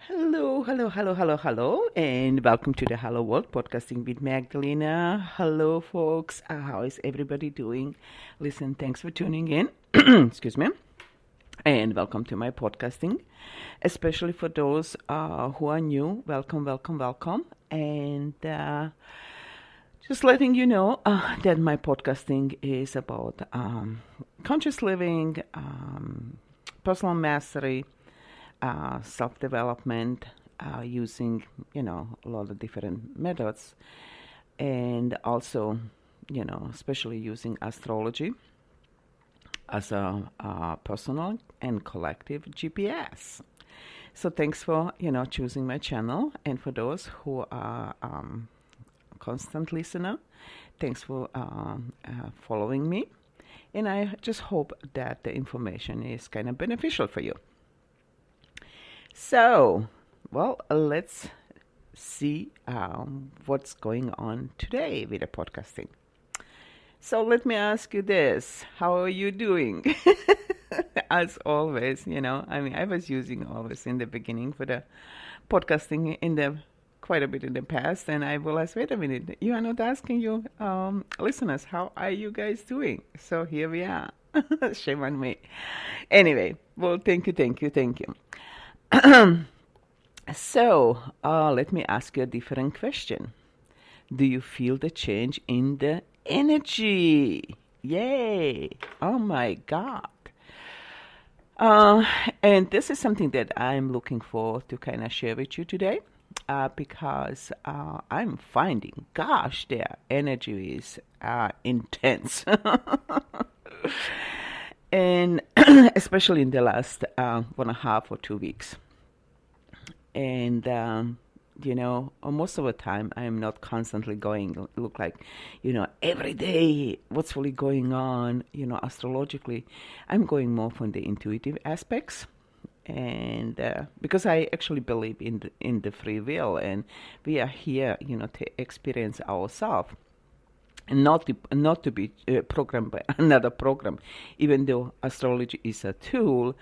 Hello, hello, hello, hello, hello, and welcome to the Hello World Podcasting with Magdalena. Hello, folks. How is everybody doing? Listen, thanks for tuning in. Excuse me. And welcome to my podcasting, especially for those who are new. Welcome, welcome, welcome. And just letting you know that my podcasting is about conscious living, personal mastery, self-development, using, a lot of different methods, and also, especially using astrology as a personal and collective GPS. So thanks for, choosing my channel, and for those who are constant listener, thanks for following me, and I just hope that the information is kind of beneficial for you. So, well, let's see what's going on today with the podcasting. So let me ask you this. How are you doing? As always, I was using always in the beginning for the podcasting quite a bit in the past, and I realized, wait a minute, you are not asking you listeners, how are you guys doing? So here we are. Shame on me. Anyway, well, thank you. So, let me ask you a different question. Do you feel the change in the energy? Yay! Oh my God. And this is something that I'm looking for to kind of share with you today, because I'm finding, gosh, their energy is intense. And especially in the last 1.5 or 2 weeks. And most of the time I'm not constantly going look like, every day what's really going on, astrologically. I'm going more from the intuitive aspects, and because I actually believe in the free will, and we are here, to experience ourselves, and not to be programmed by another program. Even though astrology is a tool,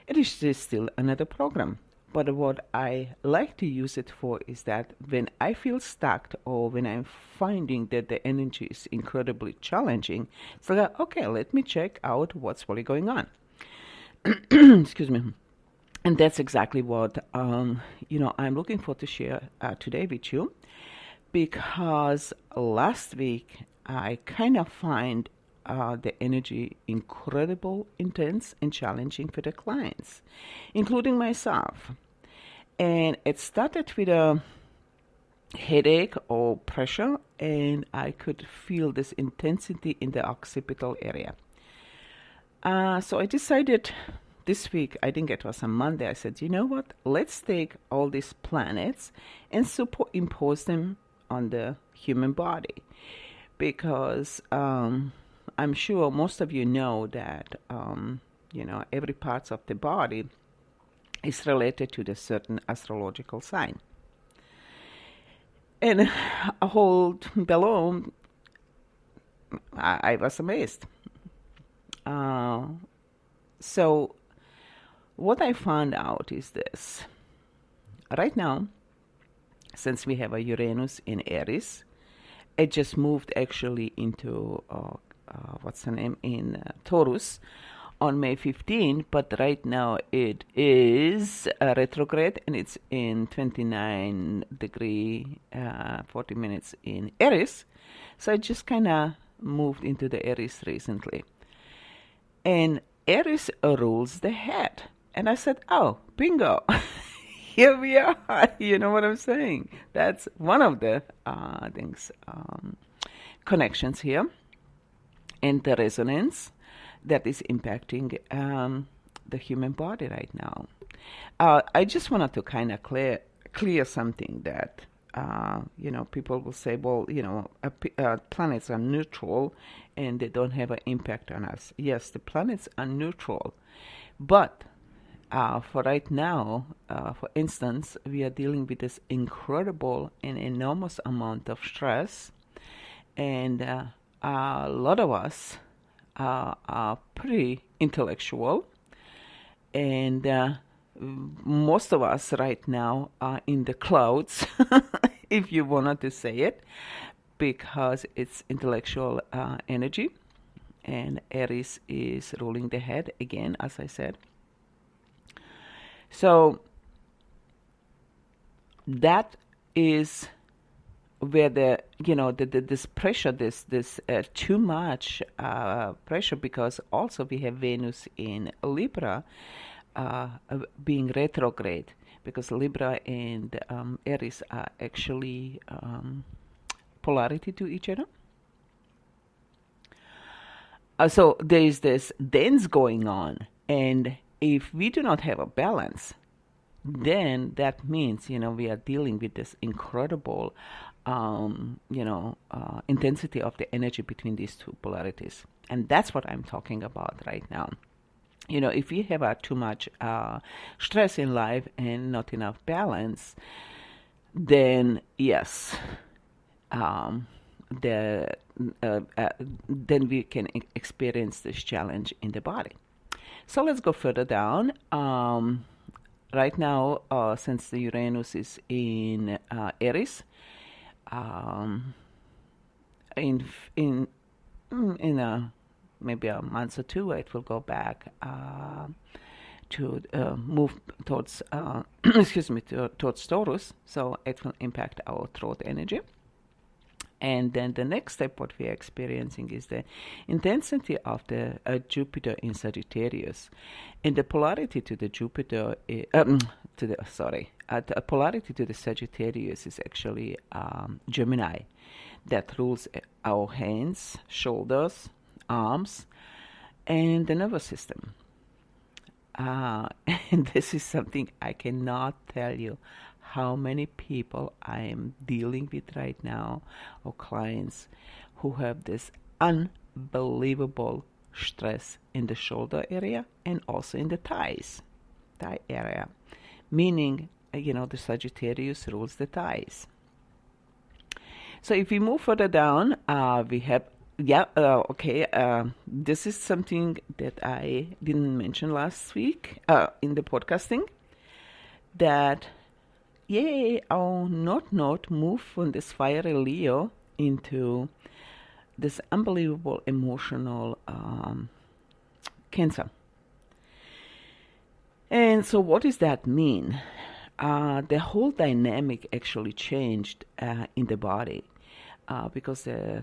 it is still another program. But what I like to use it for is that when I feel stuck, or when I'm finding that the energy is incredibly challenging, it's like, okay, let me check out what's really going on. Excuse me. And that's exactly what I'm looking for to share today with you, because last week I kind of find the energy incredible, intense, and challenging for the clients, including myself. And it started with a headache or pressure, and I could feel this intensity in the occipital area. So I decided this week, I think it was on Monday, I said, you know what, let's take all these planets and superimpose them on the human body. Because I'm sure most of you know that, every part of the body is related to the certain astrological sign. And a whole below, I was amazed. So what I found out is this. Right now, since we have a Uranus in Aries, it just moved actually into, in Taurus on May 15, but right now it is retrograde, and it's in 29 degree 40 minutes in Aries. So I just kind of moved into the Aries recently, and Aries rules the head, and I said, oh, bingo. Here we are. You know what I'm saying? That's one of the things, connections here, and the resonance that is impacting the human body right now. I just wanted to kind of clear something that, people will say, well, planets are neutral and they don't have an impact on us. Yes, the planets are neutral, but for right now, for instance, we are dealing with this incredible and enormous amount of stress, and a lot of us are pretty intellectual, and most of us right now are in the clouds, if you wanted to say it, because it's intellectual energy, and Aries is ruling the head again, as I said. So that is where this pressure, this too much pressure, because also we have Venus in Libra being retrograde, because Libra and Aries are actually polarity to each other. So there is this dance going on, and if we do not have a balance, then that means we are dealing with this incredible intensity of the energy between these two polarities, and that's what I'm talking about right now. If you have too much stress in life and not enough balance, then yes, then we can experience this challenge in the body. So let's go further down. Right now, since the Uranus is in Aries, in maybe a month or two, it will go back to move towards towards Taurus. So it will impact our throat energy. And then the next step, what we are experiencing, is the intensity of the Jupiter in Sagittarius, and the polarity to the Jupiter, the polarity to the Sagittarius is actually Gemini, that rules our hands, shoulders, arms, and the nervous system. And this is something I cannot tell you how many people I am dealing with right now, or clients who have this unbelievable stress in the shoulder area and also in the thigh area, meaning the Sagittarius rules the thighs. So if we move further down, we have this is something that I didn't mention last week in the podcasting, that our North Node moved from this fiery Leo into this unbelievable emotional Cancer. And so what does that mean? The whole dynamic actually changed in the body, because the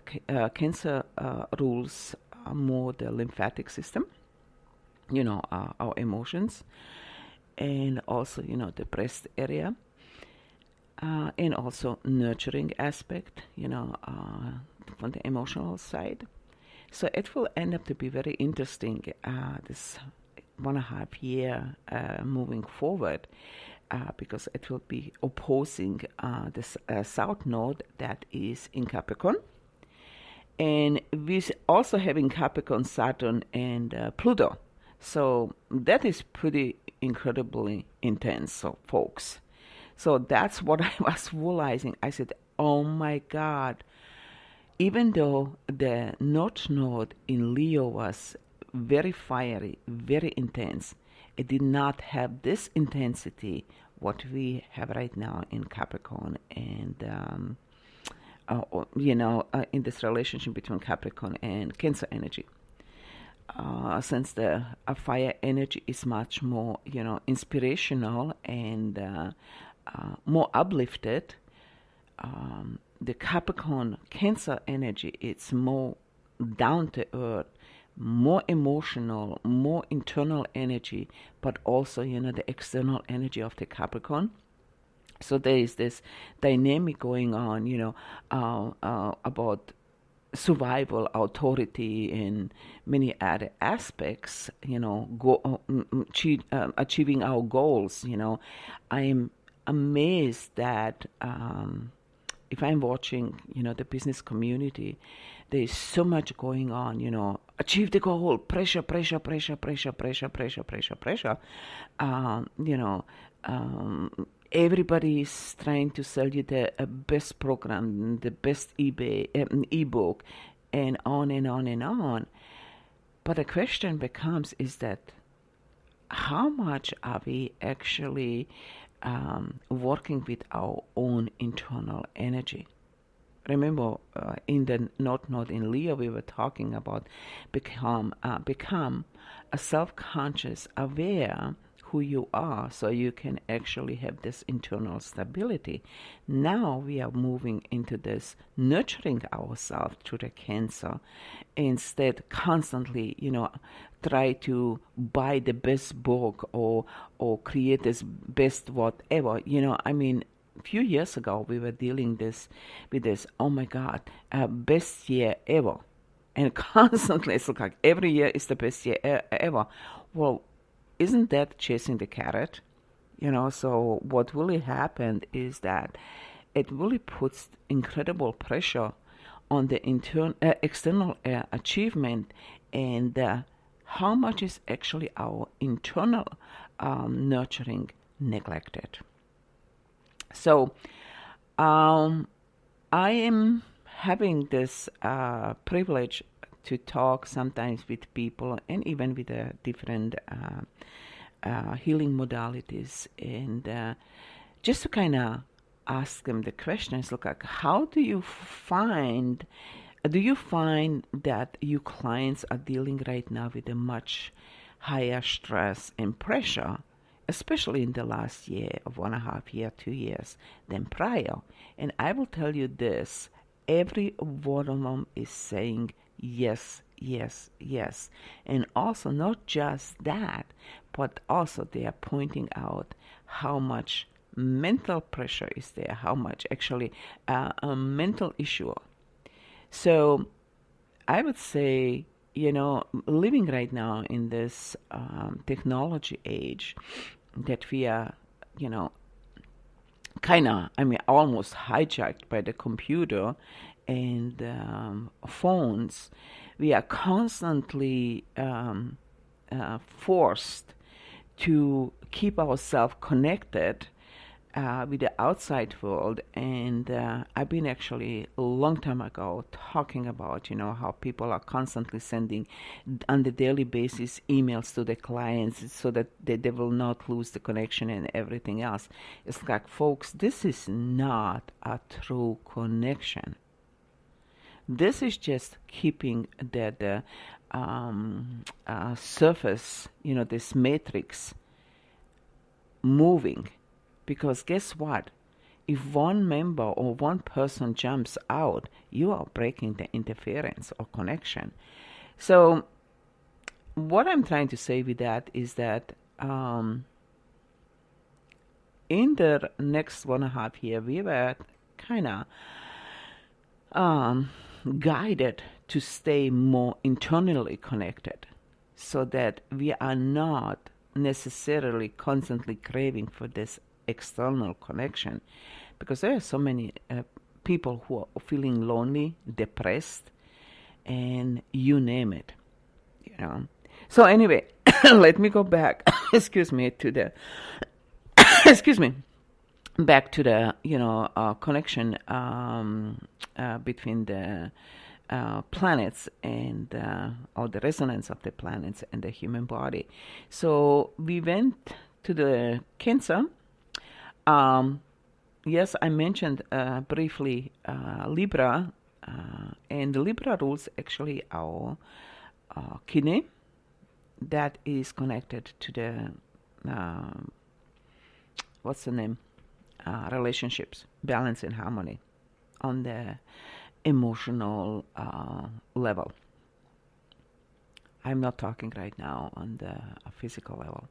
Cancer rules more the lymphatic system, our emotions, and also, the breast area. And also nurturing aspect, from the emotional side. So it will end up to be very interesting, this 1.5 year moving forward, because it will be opposing this South Node that is in Capricorn. And we're also having Capricorn, Saturn, and Pluto. So that is pretty incredibly intense, so folks. So that's what I was realizing. I said, oh my God, even though the North Node in Leo was very fiery, very intense, it did not have this intensity what we have right now in Capricorn, and in this relationship between Capricorn and Cancer energy. Since the fire energy is much more, inspirational and more uplifted, the Capricorn Cancer energy, it's more down to earth, more emotional, more internal energy, but also, the external energy of the Capricorn. So there is this dynamic going on, about survival, authority, and many other aspects, achieving our goals. I am amazed that if I'm watching, the business community, there is so much going on, achieve the goal, pressure, everybody is trying to sell you the best program, the best ebook, and on and on and on. But the question becomes, is that, how much are we actually working with our own internal energy? Remember, in the North Node in Leo, we were talking about become a self-conscious, aware who you are, so you can actually have this internal stability. Now we are moving into this nurturing ourselves through the Cancer, instead constantly, try to buy the best book or create this best whatever. I mean, few years ago we were dealing with this, oh my god, best year ever, and constantly it's like every year is the best year ever. Well, isn't that chasing the carrot? So what really happened is that it really puts incredible pressure on the external achievement, and how much is actually our internal nurturing neglected. So I am having this privilege to talk sometimes with people and even with different healing modalities, and just to kind of ask them the questions, look, like, how do you find that your clients are dealing right now with a much higher stress and pressure, especially in the last year of 1.5 year, 2 years than prior? And I will tell you this, every one of them is saying yes, yes, yes. And also not just that, but also they are pointing out how much mental pressure is there, how much actually a mental issue. So I would say, living right now in this technology age, that we are, kind of, almost hijacked by the computer and phones. We are constantly forced to keep ourselves connected with the outside world. And I've been actually a long time ago talking about, how people are constantly sending on the daily basis emails to the clients so that they will not lose the connection and everything else. It's like, folks, this is not a true connection. This is just keeping the surface, this matrix moving. Because guess what? If one member or one person jumps out, you are breaking the interference or connection. So what I'm trying to say with that is that in the next 1.5 year, we were kind of guided to stay more internally connected, so that we are not necessarily constantly craving for this external connection, because there are so many people who are feeling lonely, depressed, and you name it. So anyway, let me go back excuse me to the excuse me back to the connection between the planets and or the resonance of the planets and the human body. So we went to the Cancer. Yes, I mentioned briefly Libra, and the Libra rules actually our kidney, that is connected to the what's the name? Relationships, balance and harmony on the emotional level. I'm not talking right now on the physical level.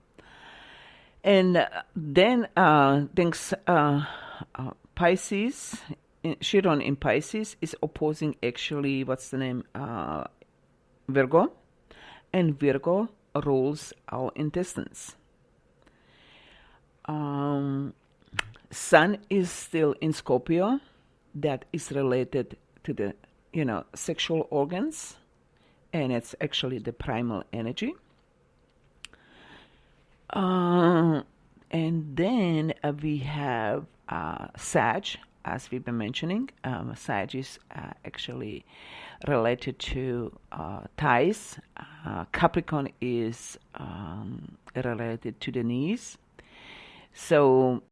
And then things Pisces, Chiron in Pisces is opposing actually, what's the name? Virgo. And Virgo rules our intestines. Sun is still in Scorpio, that is related to the sexual organs, and it's actually the primal energy. And then we have Sag, as we've been mentioning. Sag is actually related to thighs. Capricorn is related to the knees. So